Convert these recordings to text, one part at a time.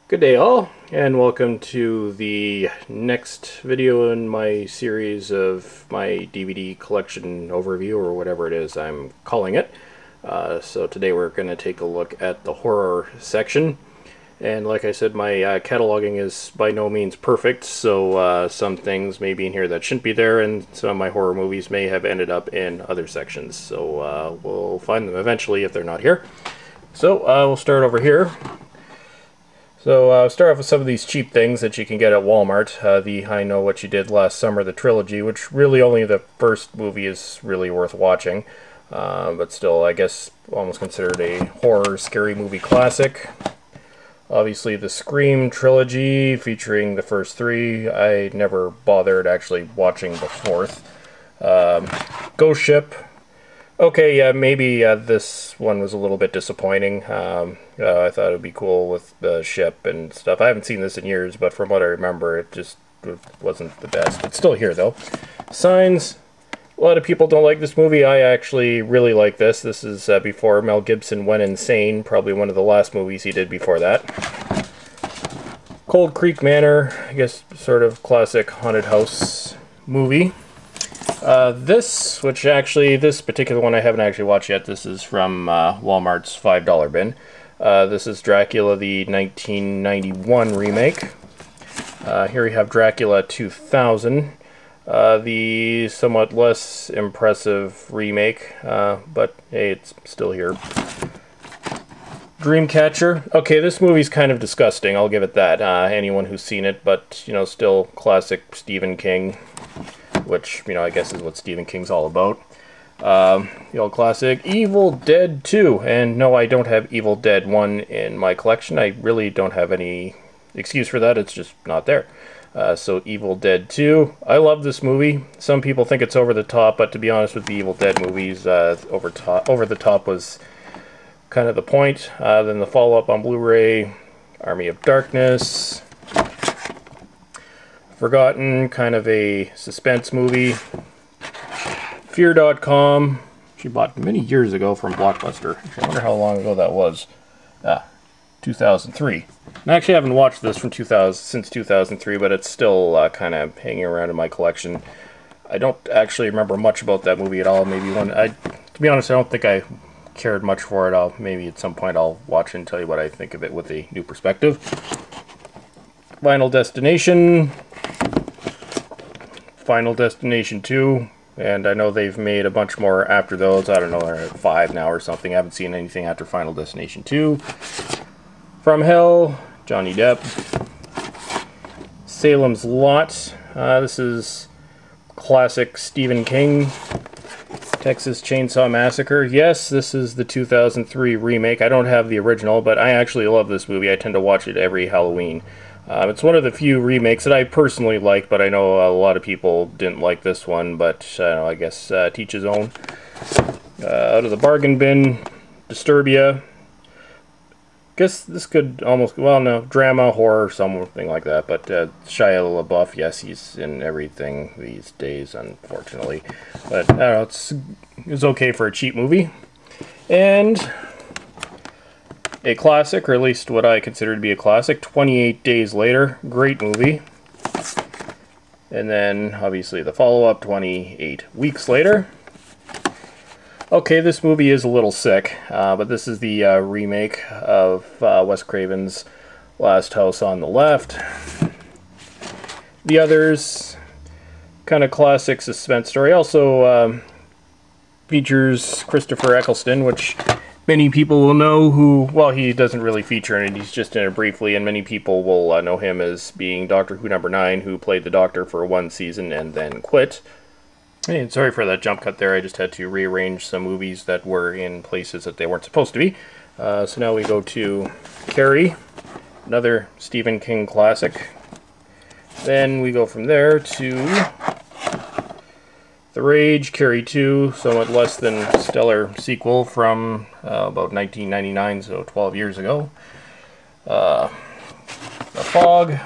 Good day all, and welcome to the next video in my series of my DVD collection overview, or whatever it is I'm calling it. So today we're going to take a look at the horror section. And like I said, my cataloging is by no means perfect, so some things may be in here that shouldn't be there, and some of my horror movies may have ended up in other sections. So we'll find them eventually if they're not here. So we'll start over here. So start off with some of these cheap things that you can get at Walmart. The I Know What You Did Last Summer, the trilogy, which really only the first movie is really worth watching. But still, I guess, almost considered a horror, scary movie classic. Obviously, the Scream trilogy, featuring the first three. I never bothered actually watching the fourth. Ghost Ship. Okay, yeah, maybe this one was a little bit disappointing. I thought it would be cool with the ship and stuff. I haven't seen this in years, but from what I remember, it just wasn't the best. It's still here, though. Signs. A lot of people don't like this movie. I actually really like this. This is before Mel Gibson went insane. Probably one of the last movies he did before that. Cold Creek Manor. I guess sort of classic haunted house movie. This particular one I haven't actually watched yet. This is from Walmart's $5 bin. This is Dracula, the 1991 remake. Here we have Dracula 2000, the somewhat less impressive remake, but hey, it's still here. Dreamcatcher. Okay, this movie's kind of disgusting, I'll give it that. Anyone who's seen it, but, you know, still classic Stephen King, which, you know, I guess is what Stephen King's all about. The old classic Evil Dead 2, and no, I don't have Evil Dead 1 in my collection. I really don't have any excuse for that, it's just not there. So Evil Dead 2, I love this movie. Some people think it's over the top, but to be honest with the Evil Dead movies, over the top was kind of the point. Then the follow-up on Blu-ray, Army of Darkness, Forgotten, kind of a suspense movie. Fear.com, she bought many years ago from Blockbuster. I wonder how long ago that was. 2003. And I actually haven't watched this since 2003, but it's still kind of hanging around in my collection. I don't actually remember much about that movie at all. To be honest, I don't think I cared much for it. Maybe at some point I'll watch it and tell you what I think of it with a new perspective. Final Destination. Final Destination 2, and I know they've made a bunch more after those. I don't know, they're at 5 now or something. I haven't seen anything after Final Destination 2. From Hell, Johnny Depp. Salem's Lot. This is classic Stephen King. Texas Chainsaw Massacre. Yes, this is the 2003 remake. I don't have the original, but I actually love this movie. I tend to watch it every Halloween. It's one of the few remakes that I personally like, but I know a lot of people didn't like this one, but I guess teach his own. Out of the bargain bin, Disturbia. Guess this could almost, well, no, drama, horror, something like that, but Shia LaBeouf, yes, he's in everything these days, unfortunately. But, I don't know, it's okay for a cheap movie. And a classic, or at least what I consider to be a classic, 28 Days Later. Great movie. And then, obviously, the follow-up, 28 Weeks Later. Okay, this movie is a little sick, but this is the remake of Wes Craven's Last House on the Left. The Others, kind of classic suspense story. Also features Christopher Eccleston, which many people will know who, well, he doesn't really feature in it, he's just in it briefly, and many people will know him as being Doctor Who number 9, who played the Doctor for one season and then quit. And sorry for that jump cut there, I just had to rearrange some movies that were in places that they weren't supposed to be. So now we go to Carrie, another Stephen King classic. Then we go from there to The Rage, Carrie 2, somewhat less than stellar sequel from about 1999, so 12 years ago. The Fog,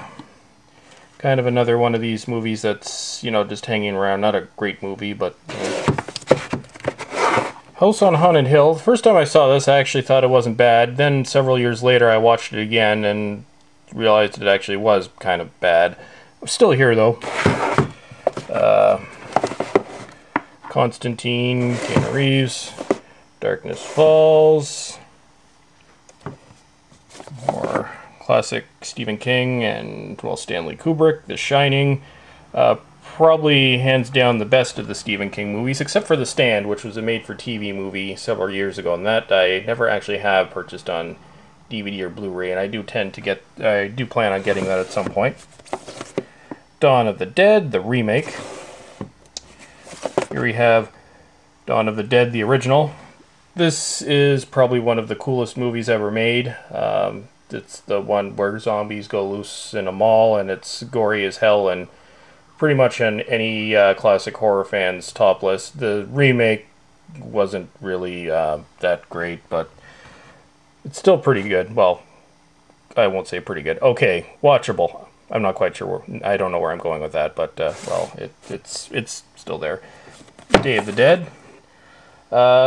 kind of another one of these movies that's, you know, just hanging around. Not a great movie, but House on Haunted Hill. The first time I saw this, I actually thought it wasn't bad. Then several years later, I watched it again, and realized it actually was kind of bad. I'm still here though. Constantine, Keanu Reeves, Darkness Falls, more classic Stephen King and, well, Stanley Kubrick, The Shining. Probably hands down the best of the Stephen King movies, except for The Stand, which was a made-for-TV movie several years ago, and that I never actually have purchased on DVD or Blu-ray, and I do plan on getting that at some point. Dawn of the Dead, the remake. Here we have Dawn of the Dead, the original. This is probably one of the coolest movies ever made. It's the one where zombies go loose in a mall, and it's gory as hell, and pretty much on any classic horror fan's top list. The remake wasn't really that great, but it's still pretty good. Well, I won't say pretty good. Okay, watchable. I'm not quite sure. I don't know where I'm going with that, but well, it's still there. Day of the Dead.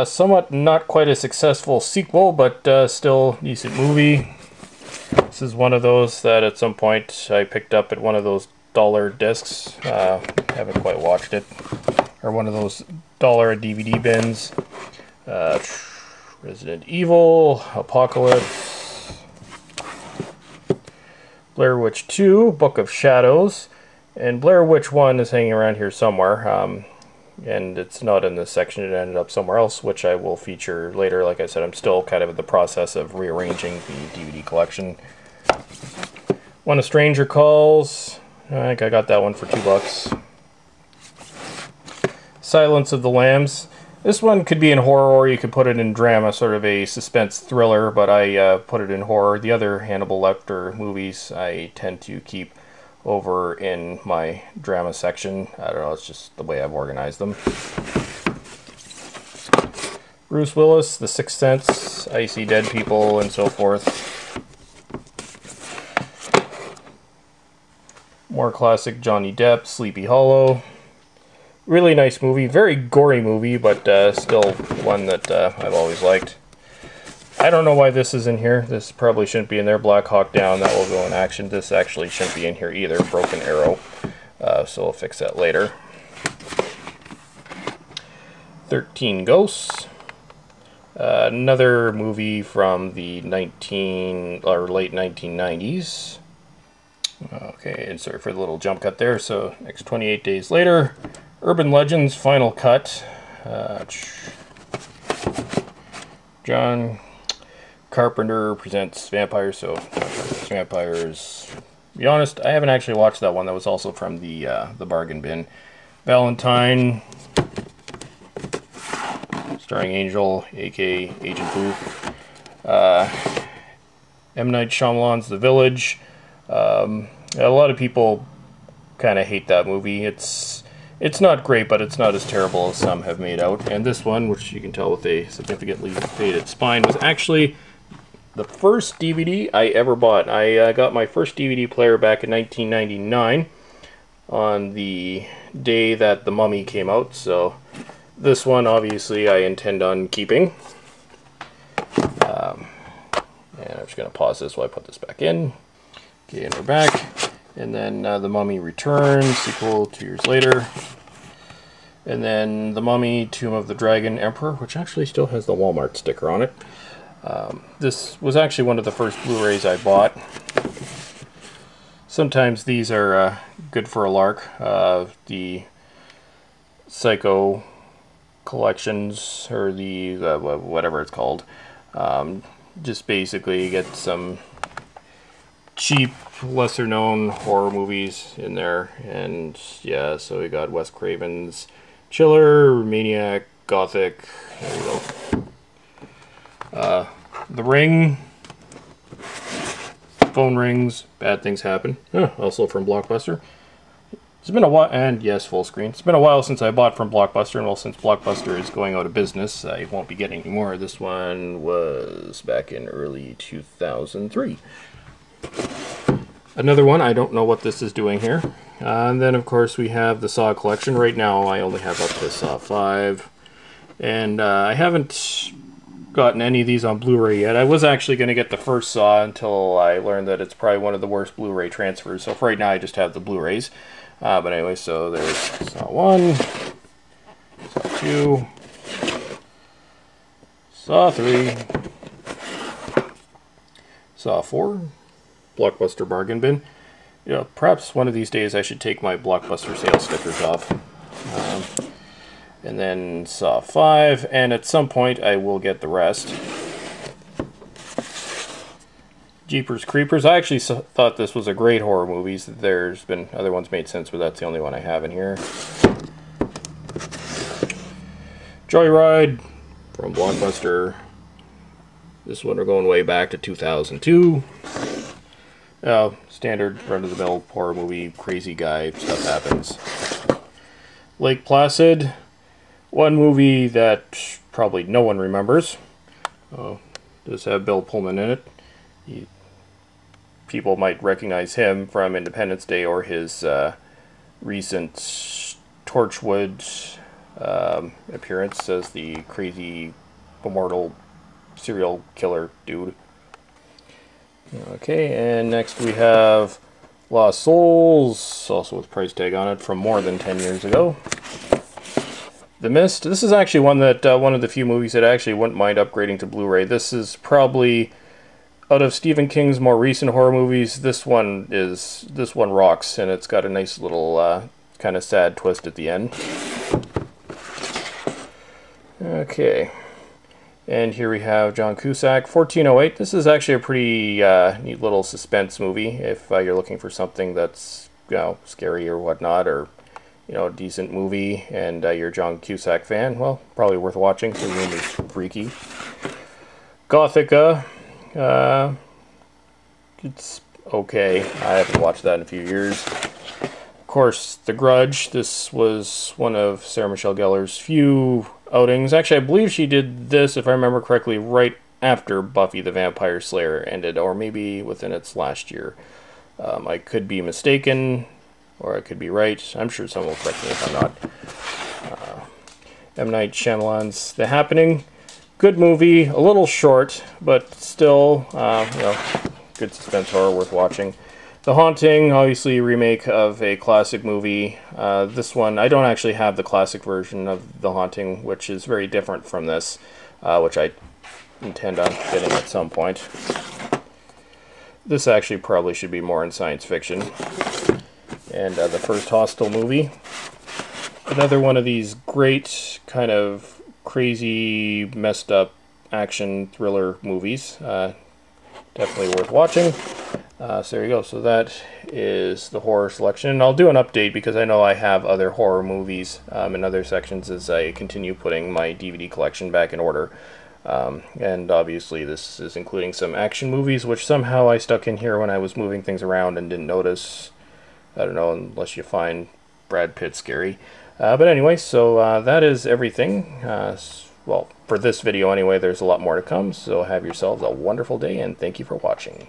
Somewhat not quite a successful sequel, but still decent movie. This is one of those that at some point I picked up at one of those dollar discs. Haven't quite watched it. Or one of those dollar DVD bins. Resident Evil, Apocalypse, Blair Witch 2, Book of Shadows, and Blair Witch 1 is hanging around here somewhere. And it's not in this section, it ended up somewhere else, which I will feature later. Like I said, I'm still kind of in the process of rearranging the DVD collection. When a Stranger Calls, I think I got that one for $2. Silence of the Lambs. This one could be in horror, or you could put it in drama, sort of a suspense thriller, but I put it in horror. The other Hannibal Lecter movies I tend to keep over in my drama section. I don't know, it's just the way I've organized them. Bruce Willis, The Sixth Sense, I See Dead People, and so forth. More classic Johnny Depp, Sleepy Hollow. Really nice movie, very gory movie, but still one that I've always liked. I don't know why this is in here. This probably shouldn't be in there. Black Hawk Down, that will go in action. This actually shouldn't be in here either. Broken Arrow, so we'll fix that later. 13 Ghosts. Another movie from the late 1990s. Okay, and sorry for the little jump cut there. So next 28 Days Later. Urban Legends Final Cut. John Carpenter presents Vampires, so Vampires. To be honest, I haven't actually watched that one. That was also from the bargain bin. Valentine, starring Angel, aka Agent Booth. M. Night Shyamalan's The Village. A lot of people kind of hate that movie. It's not great, but it's not as terrible as some have made out. And this one, which you can tell with a significantly faded spine, was actually the first DVD I ever bought. I got my first DVD player back in 1999 on the day that The Mummy came out. So this one, obviously, I intend on keeping. And I'm just going to pause this while I put this back in. Okay, and we're back. And then The Mummy Returns, sequel 2 years later. And then The Mummy, Tomb of the Dragon Emperor, which actually still has the Walmart sticker on it. This was actually one of the first Blu-rays I bought. Sometimes these are good for a lark. The Psycho collections, or the whatever it's called. Just basically get some cheap, lesser-known horror movies in there, and yeah, so we got Wes Craven's Chiller, Maniac, Gothic. There you go. The Ring, Phone Rings, Bad Things Happen. Also from Blockbuster. It's been a while, and yes, full screen. It's been a while since I bought from Blockbuster, and well, since Blockbuster is going out of business, I won't be getting any more. This one was back in early 2003. Another one, I don't know what this is doing here. And then, of course, we have the Saw collection. Right now, I only have up to Saw 5. And I haven't gotten any of these on Blu-ray yet. I was actually going to get the first Saw until I learned that it's probably one of the worst Blu-ray transfers. So for right now, I just have the Blu-rays. But anyway, so there's Saw 1, Saw 2, Saw 3, Saw 4, Blockbuster bargain bin. You know, perhaps one of these days I should take my Blockbuster sales stickers off. And then Saw 5, and at some point I will get the rest. Jeepers Creepers. I actually thought this was a great horror movie. There's been other ones made since, but that's the only one I have in here. Joyride from Blockbuster. This one we're going way back to 2002. Standard run-of-the-mill horror movie, crazy guy, stuff happens. Lake Placid. One movie that probably no one remembers. Does have Bill Pullman in it. People might recognize him from Independence Day or his recent Torchwood appearance as the crazy, immortal serial killer dude. Okay, and next we have Lost Souls, also with price tag on it, from more than 10 years ago. The Mist. This is actually one of the few movies that I actually wouldn't mind upgrading to Blu-ray. This is probably, out of Stephen King's more recent horror movies, this one rocks, and it's got a nice little kind of sad twist at the end. Okay, and here we have John Cusack, 1408. This is actually a pretty neat little suspense movie if you're looking for something that's, you know, scary or whatnot, or, you know, a decent movie, and you're a John Cusack fan. Well, probably worth watching. The room is freaky. Gothica. It's okay. I haven't watched that in a few years. Of course, The Grudge. This was one of Sarah Michelle Gellar's few outings. Actually, I believe she did this, if I remember correctly, right after Buffy the Vampire Slayer ended, or maybe within its last year. I could be mistaken, or I could be right. I'm sure someone will correct me if I'm not. M. Night Shyamalan's The Happening. Good movie, a little short, but still, you know, good suspense horror worth watching. The Haunting, obviously a remake of a classic movie. This one, I don't actually have the classic version of The Haunting, which is very different from this, which I intend on getting at some point. This actually probably should be more in science fiction. And the first Hostel movie. Another one of these great kind of crazy, messed up action thriller movies. Definitely worth watching. So there you go. So that is the horror selection. And I'll do an update because I know I have other horror movies in other sections as I continue putting my DVD collection back in order. And obviously this is including some action movies, which somehow I stuck in here when I was moving things around and didn't notice. I don't know, unless you find Brad Pitt scary. But anyway, so that is everything. Well, for this video anyway, there's a lot more to come, so have yourselves a wonderful day, and thank you for watching.